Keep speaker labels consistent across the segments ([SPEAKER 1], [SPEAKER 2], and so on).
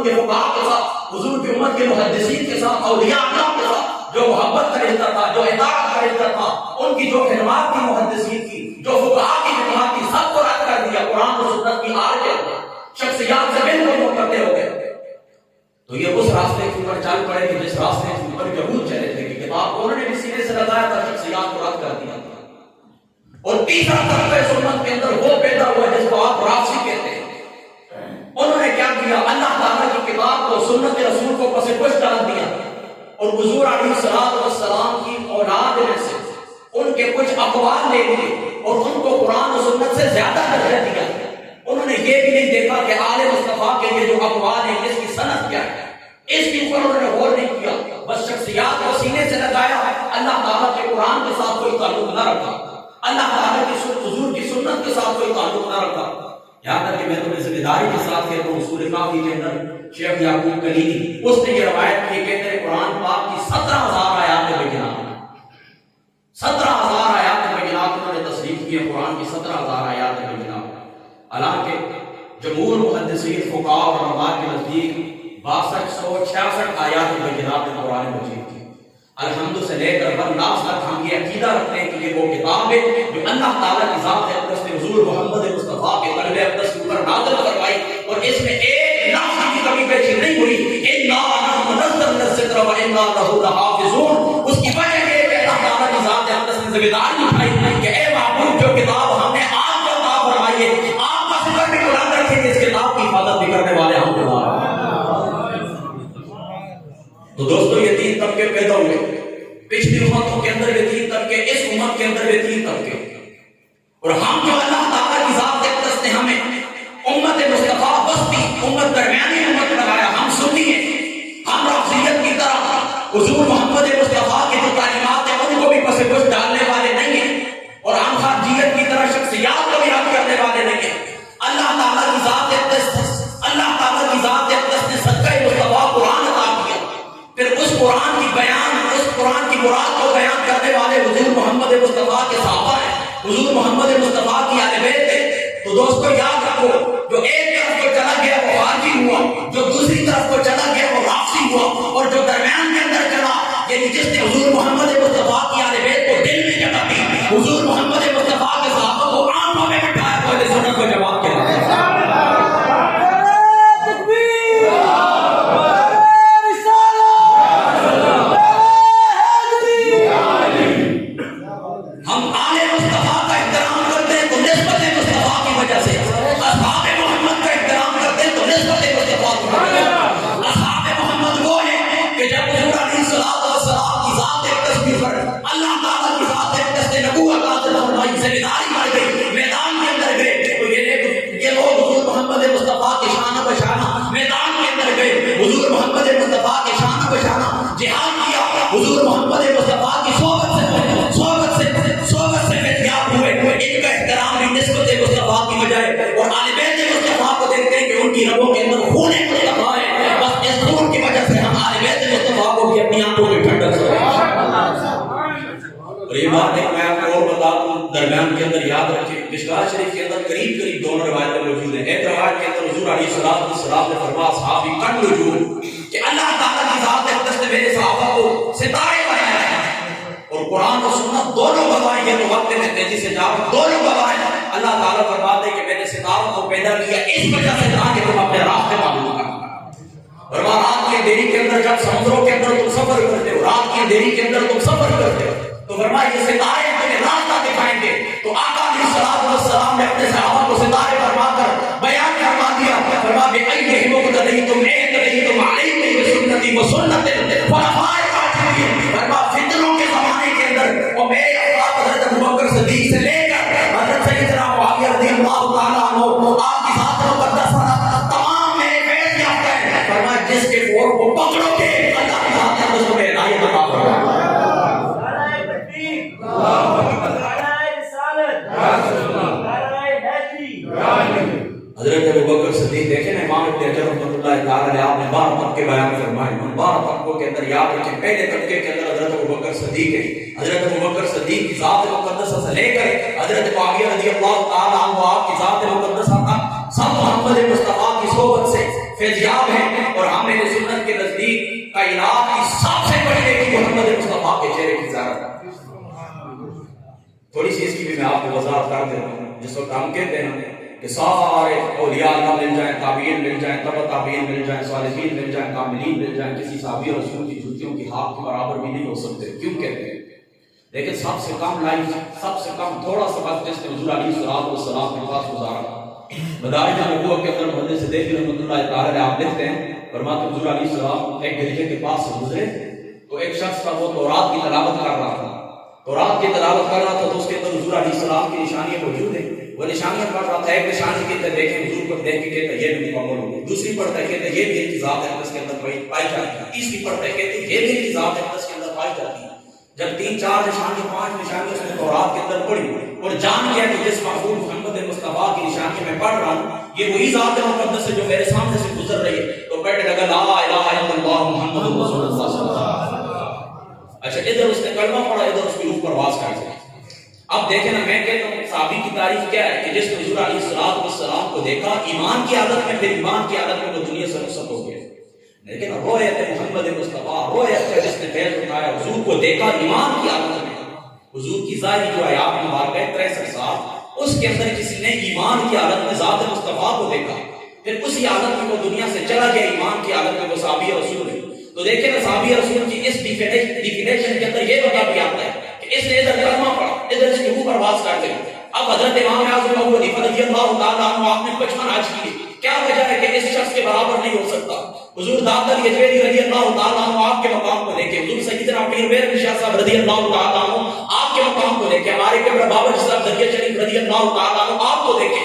[SPEAKER 1] امت کے فقہاء کے ساتھ، حضور کی امت کے محدثین کے ساتھ، اولیاء اللہ کے ساتھ جو محبت کا رشتہ تھا، جو اطاعت کا رشتہ تھا، ان کی جو خدمات کی محدثین کی، جو فقہاء کی خدمات کی، سب کو رد کر دیا قرآن و سنت کی آڑ کے اندر، شخصیات سے بالکل منقطع ہو گئے۔ تو یہ اس راستے کے اوپر چل پڑے کہ جس راستے کے اوپر یہود چلے تھے، کہ کتاب انہوں نے بھی سینے سے لگایا تھا، شخصیات کو رد کر دیا تھا۔ اور تیسرا طبقہ سنت کے اندر وہ پیدا ہوا جس کو آپ رافضی کہتے ہیں۔ انہوں نے کیا کیا؟ اللہ تعالیٰ کی کتاب کو، سنت رسول کو پس پش ڈال دیا، اور حضور علیہ السلام کی اولاد میں سے ان کے کچھ اقوال لے لیے اور ان کو قرآن و سنت سے زیادہ درجہ دیا۔ انہوں نے یہ بھی نہیں دیکھا کہ آل مصطفیٰ کے یہ جو اقوال ہیں اس کی سند کیا ہے، اس کے اوپر انہوں نے غور نہیں کیا، بس شخصیات کو سینے سے لگایا، اللہ تعالیٰ کے قرآن کے ساتھ کوئی تعلق نہ رکھا، اللہ تعالیٰ کی حضور کی سنت کے ساتھ کوئی تعلق نہ رکھا۔ یہاں تک کہ میں تمہیں ذمہ داری کے ساتھ کہتا ہوں، سورہ کافی کے اندر شیخ یعقوب کلیمی اس نے یہ روایت کی، کہتے ہیں قرآن پاک کی 17,000 آیات بینات، 17,000 آیات بینات انہوں نے تصریح کی ہے، قرآن کی 17,000 آیات بینات۔ حالانکہ جمہور محدثین فقہاء اور علماء کے نزدیک 6266 آیات بینات قرآن مجید کی۔ الحمد سے لے کر والناس تک ہم یہ عقیدہ رکھتے ہیں کہ یہ وہ کتاب ہے جو اللہ تعالیٰ کی ذات اقدس نے حضور محمد مصطفیٰ کے قلب اقدس کے اوپر نازل فرمائی، اور اس میں ایک لفظ کی کمی پیشی نہیں ہوئی۔ اِنَّا نَحْنُ نَزَّلْنَا الذِّکْرَ وَإِنَّا لَهُ لَحَافِظُونَ۔ اس کی وجہ یہ ہے کہ اللہ تعالیٰ کی ذات اقدس نے ذمہ داری اٹھائی کہ اے معبود، جو کتاب ہم نے آپ کو عطا فرمائی ہے، آپ کا فکر بھی بلند رکھیں گے، اس کتاب کی حفاظت بھی کرنے والے ہم خدا ہیں۔ تو دوستو یہ تین طبقے پیدا ہوئے، پچھلی امتوں کے اندر یہ تین طبقے، اس امت کے اندر یہ تین طبقے، اور ہم جو اللہ تعالیٰ کی ذات اقدس نے ہمیں امت مصطفیٰ وسطی امت، درمیانی امت لگایا، ہم سنی ہیں، ہم رافضیت کی طرح حضور محمد مصطفیٰ کی جو تعلیمات ہیں ان کو بھی پس پش ڈالنے والے نہیں ہیں، اور ہم خارجیت کی طرح شخصیات کو بھی رد کرنے والے نہیں ہیں۔ اللہ تعالیٰ کی ذات اقدس، اللہ تعالیٰ کی ذات اقدس نے صدقہ مصطفیٰ قرآن عطا کیا، پھر اس قرآن کی بیان، اس قرآن کی مراد کو بیان کرنے والے حضور محمد مصطفیٰ کے صحابہ ہیں، حضور محمد مصطفیٰ کی اہل بیت ہے۔ تو دوستو یاد رکھو، جو ایک طرف کو چلا گیا وہ خارجی ہوا، جو دوسری طرف کو چلا گیا وہ رافضی ہوا، اور جو درمیان کے اندر چلا، یعنی جس نے حضور محمد مصطفیٰ کی اہل بیت کو دل میں جگہ دی، حضور محمد مصطفیٰ کے صحابہ کو آنکھوں میں بٹھایا، تو اہل سنت کو جواب کیا؟ درمیان کے اندر یاد رکھیں، مشکوٰۃ شریف کے اندر قریب دونوں روایتیں موجود ہیں۔ ایک روایت کے اندر حضور علیہ السلام نے فرمایا اصحابی کن نجوم، کہ اللہ تعالیٰ کی ذات اقدس نے میرے صحابہ کو ستارے بنایا ہے، اور قرآن و سنت دونوں گواہیں، یہ تو وقت میں تیزی سے جاؤ، دونوں گواہیں۔ اللہ تعالیٰ فرماتے ہیں کہ میں نے ستاروں کو پیدا کیا اس وجہ سے تاکہ تم اپنے راستے معلوم کرو۔ اور رات کی اندھیری کے اندر جب سمندروں کے اندر تم سفر کرتے ہو، رات کی اندھیری کے اندر تم سفر کرتے ہو، تو فرمایا یہ ستارے تمہیں راستہ دکھائیں گے۔ تو آقا علیہ السلام نے اپنے صحابہ کو ستارے فرما کر بیان فرما دیا، فرمایا بِأَيِّهِمْ اقْتَدَيْتُمْ اقْتَدَيْتُمْ عَلَيْكُمْ بِسُنَّتِي وَسُنَّتِ الْخُلَفَاءِ الرَّاشِدِينَ۔ فرمایا فتنوں کے زمانے کے اندر اور میرے اصحاب حضرت ابوبکر صدیق سے لے کر حضرت سیدنا معاویہ رضی اللہ تعالیٰ عنہ، آپ کی ذات مقدس تمام میرے بیت یافتہ ہیں۔ فرمایا جس کے فور کو پکڑو گے اللہ کی ذات اقدس تمہیں ہدایت عطا فرمائے۔ حضرت ابوبکر صدیق دیکھیں نا، امام ابن حجر رحمۃ اللہ تعالی علیہ، آپ نے 12 طبقے بیان فرمائے، ان 12 طبقوں کے اندر یاد رکھیں پہلے طبقے کے اندر حضرت ابوبکر صدیق ہے۔ حضرت ابوبکر صدیق کی ذات مقدسہ سے لے کر حضرت معاویہ رضی اللہ تعالی عنہ، آپ کی ذات مقدسہ کا سب محمد مصطفیٰ کی صحبت سے فیضیاب ہیں، کائنات کی سب سے بڑی نیکی محمد مصطفیٰ کے چہرے کی زیارت. تھوڑی سی اس کی بھی میں آپ کو وضاحت کر دے رہا ہوں. جس وقت ہم کہتے ہیں کہ سارے اولیاء اللہ مل جائیں، تابعین مل جائیں، تبع تابعین مل جائیں، صالحین مل جائیں، کاملین مل جائیں، کسی صحابی رسول کی جوتیوں کی ہاتھ کے برابر بھی نہیں ہو سکتے. کیوں کہتے ہیں؟ لیکن سب سے کم لائف، سب سے کم تھوڑا سا وقت جس نے حضور علیہ السلام کے پاس گزارا. مدارج نبوت کے اندر محدث صدیقی رحمۃ اللہ تعالی علیہ آپ لکھتے ہیں، فرماتے ہیں حضور علیہ السلام ایک درجے کے پاس سے گزرے تو ایک شخص تھا، وہ تورات کی تلاوت کر رہا تھا. تورات کی تلاوت کر رہا تھا تو اس کے اندر حضور علیہ السلام کی نشانیاں موجود ہیں. وہ نشانیاں پڑھ رہا تھا. ایک نشانی کہتے دیکھیں حضور کو دیکھ کے کہتے یہ بھی مکمل ہو گئی. دوسری پڑھتا ہے کہتے یہ بھی ایک ذات ہے اس کے اندر پائی جاتی ہے. تیسری پڑھتا ہے کہتے یہ بھی ایک ذات ہے اس کے اندر پائی جاتی ہے. جب 3 4 نشانی 5 نشانی اس نے تورات کے اندر پڑھی اور جان گیا کہ جس محبوب محمد مصطفیٰ کی نشانی میں پڑھ رہا ہوں یہ وہی ذات مقدس ہے جو میرے سامنے سے گزر رہی ہے، تو بیٹھے لگا لا الہ الا اللہ محمد رسول اللہ صلی اللہ علیہ وسلم. اچھا ادھر اس نے کلمہ پڑھا، ادھر اس کی روح پرواز کر گئی. اب دیکھیں نا، میں کہتا ہوں صحابی کی تعریف کیا ہے کہ جس نے حضور علیہ السلام کو دیکھا ایمان کی حالت میں، پھر ایمان کی حالت میں وہ دنیا سے رخصت ہو گیا. لیکن رویت محمد مصطفیٰ، رویت کا جس نے فیض اٹھایا، حضور کو دیکھا ایمان کی حالت میں. حضور کی ظاہری جو آیات مبارکہ 63 سال اس کے اندر کسی نے ایمان کی حالت میں ذات مصطفیٰ کو دیکھا، پھر اسی حالت میں وہ دنیا سے چلا گیا ایمان کی حالت میں. وہ صحابی رسول ہے. تو دیکھیں نا صحابی رسول کی اس ڈیفینیشن کے اندر یہ بتا بھی آتا ہے کہ اس نے ادھر کلمہ پڑھا، ادھر اس کے منہ پر باز کر دیا. اب حضرت امام اعظم ابو حنیفہ رضی اللہ تعالیٰ عنہ آپ نے 55 حج کیے. کیا وجہ ہے کہ اس شخص کے برابر نہیں ہو سکتا؟ حضور دامدر یجویری رضی اللہ تعالیٰ عنہ آپ کے مقام کو دیکھے، حضور سیدنا پیر مہر شاہ صاحب رضی اللہ تعالیٰ عنہ آپ کے مقام کو دیکھے، ہمارے قبلہ بابا صاحب ذریعہ شریف رضی اللہ تعالیٰ عنہ آپ کو دیکھے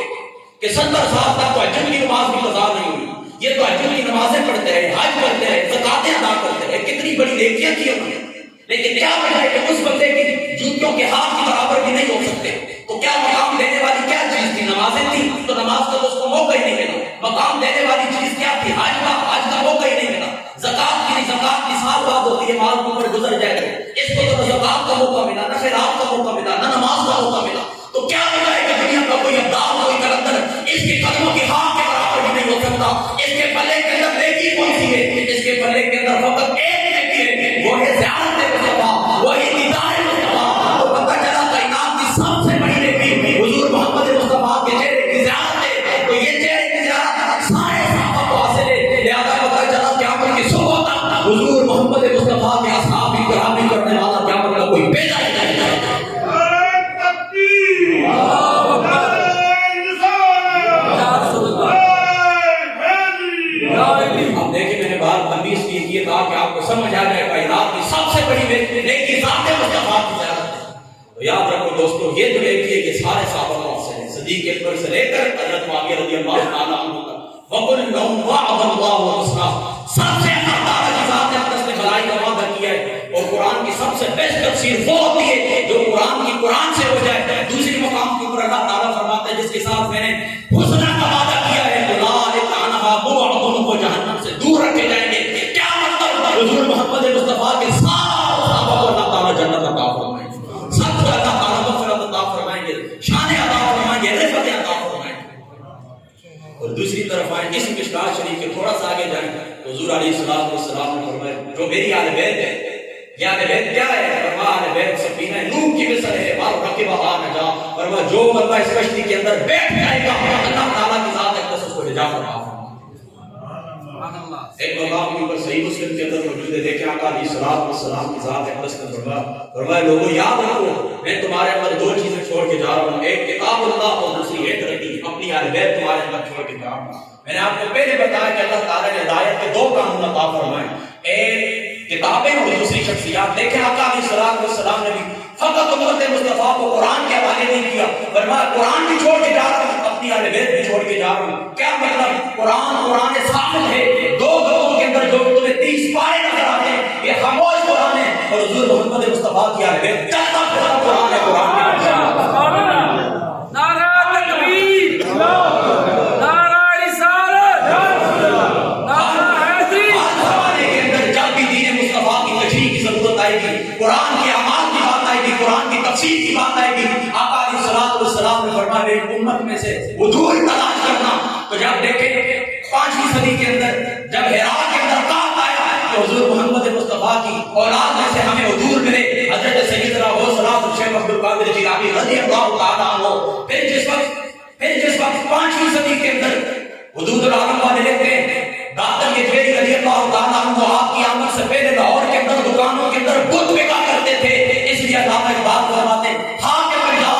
[SPEAKER 1] کہ 70 سال تک تہجد کی نماز بھی قضا نہیں ہوئی. یہ تہجد کی نمازیں پڑھتے رہے، حج کرتے رہے، زکاتیں ادا کرتے رہے، کتنی بڑی نیکیاں کی انہوں نے. لیکن کیا وجہ ہے کہ اس بندے کی جوتیوں کے ہاتھ کے برابر بھی نہیں ہو سکتے؟ تو کیا مقام دینے والی کیا چیز تھی؟ نمازیں تھی تو نماز کا تو اس کو موقع ہی نہیں ملا. مقام دینے والی چیز کیا تھی؟ حج کا موقع ہی نہیں ملا. زکات کی زکات سال بعد ہوتی ہے، مال کے اوپر گزر جائے گا. اس کو تو زکات کا موقع ملا، نہ خیرات کا موقع ملا، نہ نماز کا موقع ملا. تو کیا وجہ ہے کہ دنیا کا کوئی ابدال، کوئی کلندر اس کے قدموں کے ہاتھ کے برابر بھی نہیں ہو سکتا؟ اس کے پلے کے اندر نیکی کون سی ہے؟ اس کے پلے کے اندر فقط ایک نیکی ہے، وہ ہے زیارت مصطفیٰ، وہی دیدار مصطفیٰ. تو پتہ چلا کائنات کی سب سے بڑی نیکی حضور محمد مصطفیٰ کے چہرے کی زیارت ہے. تو یہ چہرے کی زیارت سارے صحابہ کو حاصل ہے. لہذا پتہ چلا قیامت کی صبح تک حضور محمد مصطفیٰ کے اصحاب کرام کرنے والا قیامت کا کوئی پیدا ہی نہیں ہے. اب دیکھیں میں نے بات تمیز کی یہ کہا کہ آپ کو سمجھ آ جائے کائنات کی سب سے بڑی نیکی ذات مصطفیٰ کی زیارت ہے. تو یاد رکھو دوستو، یہ جو نیکی ہے یہ سارے صحابہ کو حاصل ہے، صدیق اکبر سے لے کر حضرت معاویہ رضی اللہ تعالیٰ عنہ تک. وَقُلْ وَعَدَ اللَّهُ الْحُسْنَىٰ، سب سے اللہ کی ذات اقدس نے بھلائی کا وعدہ کیا ہے. اور قرآن کی سب سے بیسٹ تفسیر وہ ہوتی ہے جو قرآن کی قرآن سے ہو جائے. دوسری مقام کے اوپر اللہ تعالیٰ فرماتا ہے جس کے ساتھ میں نے حسنہ کا وعدہ کیا ہے اولئک عنہا مبعدون، وہ جہنم سے دور رکھے جائیں گے. کیا مطلب؟ حضور محمد مصطفیٰ کے سارے صحابہ کو اللہ تعالیٰ جنت عطا فرمائیں گے، سب کو اللہ تعالیٰ مغفرت عطا فرمائیں گے، شان عطا فرمائیں گے، رفعت عطا فرمائیں گے. اور دوسری طرف آئیں اس مشکات شریف کے تھوڑا سا آگے جائیں تو حضور علیہ السلام نے فرمایا جو میری اہل بیت ہے، یہ اہل بیت کیا ہے؟ فرمایا اہل بیت سفینہ نوح کی مثل ہے، بار رکبھا نجا. فرمایا جو بندہ اس کشتی کے اندر بیٹھ جائے گا اللہ تعالیٰ کی ذات اقدس اس کو نجات عطا فرمائے. ایک مقام کے اوپر صحیح مسلم کے اندر موجود ہے، دیکھیں آقا علیہ السلام کی ذات اقدس نے فرمایا لوگوں یاد رکھو میں تمہارے اندر 2 چیزیں چھوڑ کے جا رہا ہوں، ایک کتاب اللہ اور دوسری ایک رہی اپنی اہل بیت تمہارے اندر چھوڑ کے جا رہا ہوں. میں نے آپ کو پہلے بتایا کہ اللہ تعالیٰ نے ہدایت کے 2 قانون عطا فرمائے، ایک کتابیں اور دوسری شخصیات. دیکھیں آقا علیہ السلام نے بھی فقط امت مصطفیٰ کو قرآن کے حوالے نہیں کیا، فرمایا قرآن بھی چھوڑ کے جا رہا ہوں، اپنی اہل بیت بھی چھوڑ کے جا رہا ہوں. کیا مطلب؟ قرآن ثابت ہے. 2 گروہوں کے اندر جو تمہیں 30 پارے نظر آتے ہیں یہ خاموش قرآن ہے، اور حضور محمد مصطفیٰ کی اہل بیت چلتا پھرتا قرآن ہے. قرآن
[SPEAKER 2] نعرہ تکبیر، نعرہ رسالت، نعرہ حیدری.
[SPEAKER 1] زمانے کے اندر جب بھی دین مصطفیٰ کی تشریح کی ضرورت آئے گی، قرآن کے اعمال کی بات آئے گی، قرآن کی تفسیر کی بات آئے گی، آقا علیہ السلام نے فرمایا میری امت میں سے حضور تلاش کرنا. تو جب دیکھیں 5ویں صدی کے اندر جب ہیرا کے اندر کہا آیا تو حضور محمد مصطفیٰ کی اولاد میں سے ہمیں حضور ملے حضرت سیدنا غوث الشیخ عبد القادر جیلانی رضی اللہ تعالیٰ عنہ۔ پھر جس وقت 5ویں صدی کے اندر حدود العالم والے لکھتے ہیں دادر یجویری رضی اللہ تعالیٰ عنہ آپ کی آمد سے پہلے لاہور کے اندر دکانوں کے اندر بت بکا کرتے تھے، اس لیے اللہ ایک بات فرماتے ہیں ہاں کے پر جاؤ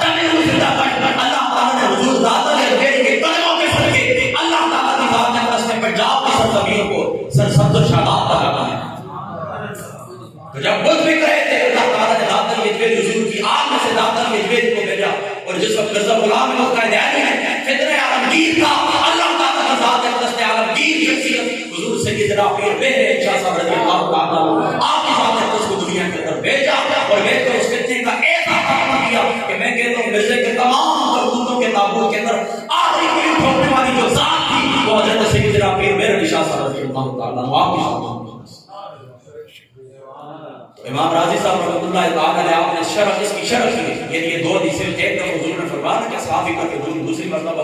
[SPEAKER 1] دم زندہ کر اللہ تعالیٰ نے حضور دادر یجویری کے قدموں کے صدقے اللہ تعالیٰ کی ذات نے رستے پنجاب کی سرزمین کو سرسبز و شاداب بنا دیا۔ تو جب بت بک رہے تھے اللہ تعالیٰ نے دادر یجویری حضور کی آگ میں سے دادر یجویری کو بھیجا، اور جس وقت مرزا غلام احمد قادیانی ہے فتنہ عالمگیر تھا، اللہ تعالیٰ کی ذات اقدس عالمگیر شخصیت حضور سیدنا پیر مہر شاہ صاحب رضی اللہ تعالیٰ عنہ آپ کی ذات اقدس کو دنیا کے اندر بھیجا، اور بھیج کر اس فتنے کا ایسا خاتمہ کیا کہ میں کہتا ہوں مرزے کے تمام کرتوتوں کے تابوت کے اندر آخری کوئی ٹھوکنے والی جو ذات تھی وہ حضرت سیدنا پیر مہر شاہ صاحب رضی اللہ تعالیٰ عنہ آپ کی ذات۔ امام راضی صاحب رحمۃ اللہ تعالیٰ علیہ آپ نے شرح اس کی شرح کی، یعنی یہ دو حدیثیں ایک دفعہ حضور نے فرمایا کہ صحابی کر کے دوسری مرتبہ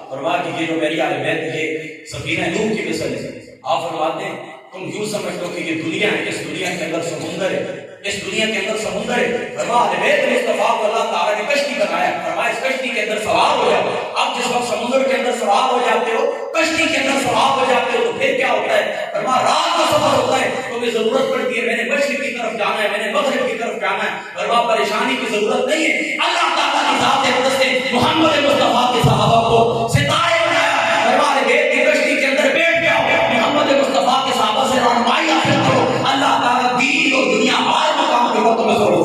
[SPEAKER 1] فرمایا کہ یہ جو میری اہل بیت یہ سفینہ نوح کی مثل ہے۔ آپ فرماتے ہیں تم یوں سمجھتے ہو کہ یہ دنیا ہے، اس دنیا کے اندر سمندر ہے، اس دنیا کے اندر سمندر ہے۔ فرمایا اہل بیت مصطفیٰ کو اللہ تعالیٰ نے کشتی بنایا، فرمایا اس کشتی کے اندر سوار ہو جاؤ۔ اب جس وقت سمندر کے اندر سوار ہو جاتے ہو، کشتی کے اندر سوار ہو جاتے ہو تو پھر کیا ہوتا ہے؟ فرمایا رات کا سفر ہوتا ہے، تمہیں ضرورت پڑتی ہے میں نے مشرق کی طرف جانا ہے، میں نے مغرب کی طرف جانا ہے، فرمایا پریشانی کی ضرورت نہیں ہے، اللہ تعالیٰ کی ذات اقدس نے محمد مصطفیٰ کے صحابہ کو ستارے بنایا، فرمایا بیت کی کشتی کے اندر بیٹھ جاؤ، محمد مصطفیٰ کے صحابہ سے رہنمائی حاصل کرو، اللہ تعالیٰ دین اور دنیا ہر مقام کے وقت میں ضرور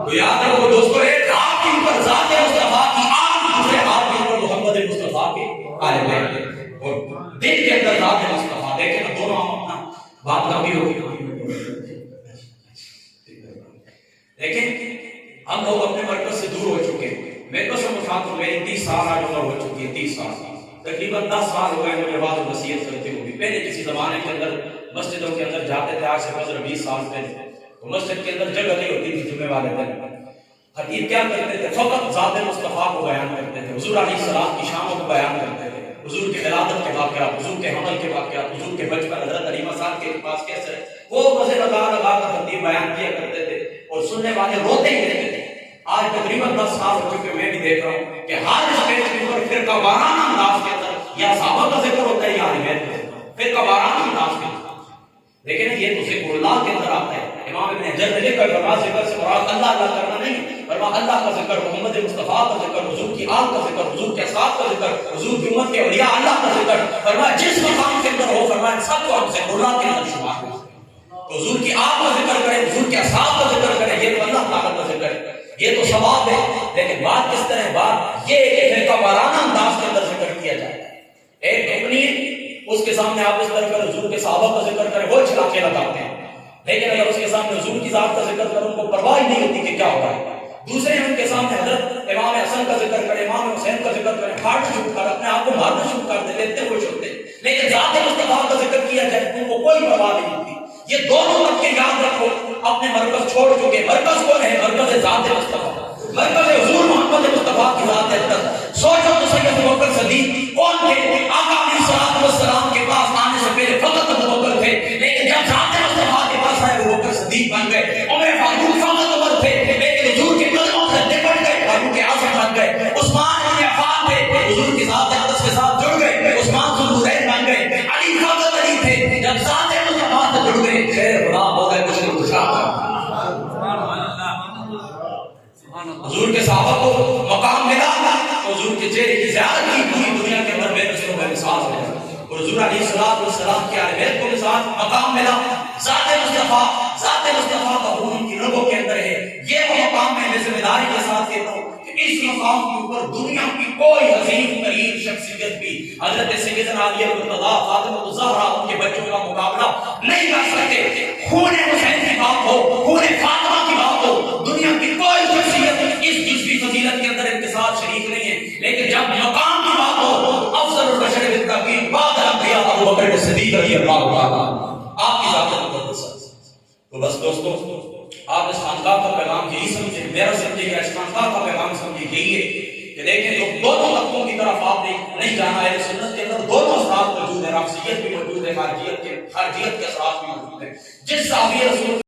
[SPEAKER 1] تو یاد رکھو دوستو، ایک ہاتھ کے اوپر ذات مصطفیٰ کی آگ، دوسرے ہاتھ کے اوپر محمد مصطفیٰ کے اہل بیت، اور دل کے اندر ذات مصطفیٰ، دیکھیں نا دونوں اپنا بات لمبی ہوگی۔ لیکن ہم لوگ اپنے مرکز سے دور ہو چکے ہیں، میں تو سمجھاتا ہوں میری 30 سال آج عمر ہو چکی ہے، 30 سال تقریباً 10 سال ہو گئے مجھے بعض نصیحت کرتے ہوئے۔ پہلے کسی زمانے کے اندر مسجدوں کے اندر جاتے تھے، آج سے 15-20 سال پہلے تو مسجد کے اندر جگہ نہیں ہوتی تھی، جمعے والے دن خطیب کیا کرتے تھے؟ فقط ذات مصطفیٰ کو بیان کرتے تھے، حضور علیہ السلام کی شانوں کو بیان کرتے تھے، حضور کی ولادت کے واقعات، حضور کے حمل کے واقعات، حضور کے بچپن، حضرت علیمہ صاحب کے پاس کیسے وہ مزے لگا لگا کر خطیب بیان کیا کرتے تھے، اور سننے والے روتے ہی رہتے تھے۔ آج تقریباً 10 سال ہو چکے، میں بھی دیکھ رہا ہوں کہ ہر اسٹیج کے اوپر فرقہ وارانہ انداز کے اندر یا صحابہ کا ذکر ہوتا ہے یا اہل بیت کا ذکر، فرقہ وارانہ انداز کے اندر۔ لیکن یہ تو ذکر اللہ کے اندر آتا ہے۔ امام ابن حجر نے لکھا فرمایا ذکر سے مراد اللہ اللہ کرنا نہیں، فرمایا اللہ کا ذکر، محمد مصطفیٰ کا ذکر، حضور کی آل کا ذکر، حضور کے اصحاب کا ذکر، حضور کی امت کے اولیاء اللہ کا ذکر، فرمایا جس مقام کے اندر ہو فرمایا سب کو ہم ذکر اللہ کے اندر شمار کریں، حضور کی آل کا ذکر کریں، حضور کے اصحاب کا ذکر کریں، یہ تو اللہ تعالیٰ کا ذکر ہے، یہ تو ثواب ہے۔ لیکن بات کس طرح بات یہ کہ فرقہ وارانہ انداز کے اندر ذکر کیا جائے، ایک اپنی اس کے سامنے آپ اس طرح کر حضور کے صحابہ کا ذکر کریں وہ چھلاکے لگاتے ہیں، لیکن اگر اس کے سامنے حضور کی ذات کا ذکر کریں ان کو پرواہ نہیں ہوتی کہ کیا ہوگا۔ دوسرے ان کے سامنے حضرت امام حسن کا ذکر کریں، امام حسین کا ذکر کریں، ہارٹ شروع کر اپنے آپ کو مارنا شروع کر دے لیتے خوش ہوتے ہیں، لیکن ذات مصطفیٰ کا ذکر کیا جائے ان کو کوئی پرواہ نہیں ہوتی۔ یہ دونوں طبقے یاد رکھو، اپنے مرکز چھوڑ چکے۔ مرکز کون ہے؟ مرکز ذات مصطفیٰ، مرکز حضور محمد مصطفیٰ کی ذات اقدس۔ سوچو تو سید ابوبکر صدیق کون تھے؟ آقا علیہ السلام کے پاس آنے سے پہلے فقط ابوبکر تھے، لیکن جب ذات مصطفیٰ کے پاس آئے ابوبکر صدیق بن گئے۔ عمر فاروق فقط عمر تھے، لیکن حضور کے قدموں سے لپٹ گئے، فاروق اعظم بن گئے۔ عثمان بن عفان تھے، حضور کی ذات اقدس کے ساتھ جڑ گئے، عثمان ذوالنورین بن گئے۔ علی فقط علی تھے، جب ذات مصطفیٰ سے جڑ گئے خیر غلام ہو گئے، کچھ نہیں کچھ حضور کے صحابہ کو مقام ملا، حضور کے چہرے کی زیارت کی پوری دنیا کے اندر بے نظیر و بے مثال ہو گئے، اور حضور علیہ السلام کے اہل بیت کو مثال مقام ملا۔ ذات مصطفیٰ کا ان کی رگوں کے اندر ہے، یہ وہ مقام ہے۔ میں ذمہ داری کے ساتھ کہتا ہوں کہ اس مقام کے اوپر دنیا کی کوئی عظیم ترین شخصیت بھی حضرت سیدنا علی المرتضیٰ فاطمہ الزہرا ان کے بچوں کا مقابلہ نہیں کر سکتے۔ خون حسین کی بات ہو، خون فاطمہ کی بات ہو، دنیا کی کوئی شخصیت اس جزوی فضیلت کے اندر ان کے ساتھ شریک نہیں ہے، لیکن جب مقام کی بات ہو افضل البشر بالترتیب بعد الانبیاء ابوبکر صدیق رضی اللہ تعالیٰ آپ کی ذات مقدس۔ تو بس دوستو آپ اس خانقاہ کا پیغام یہی سمجھے، میرا سمجھے گا اس خانقاہ کا پیغام سمجھے یہی ہے کہ دیکھیں دونوں طبقوں کی طرف آپ نے نہیں جانا ہے۔ سنت کے اندر دونوں اثرات موجود ہیں، رافضیت بھی موجود ہے، خارجیت کے اثرات بھی موجود ہیں. جس صحابی رسول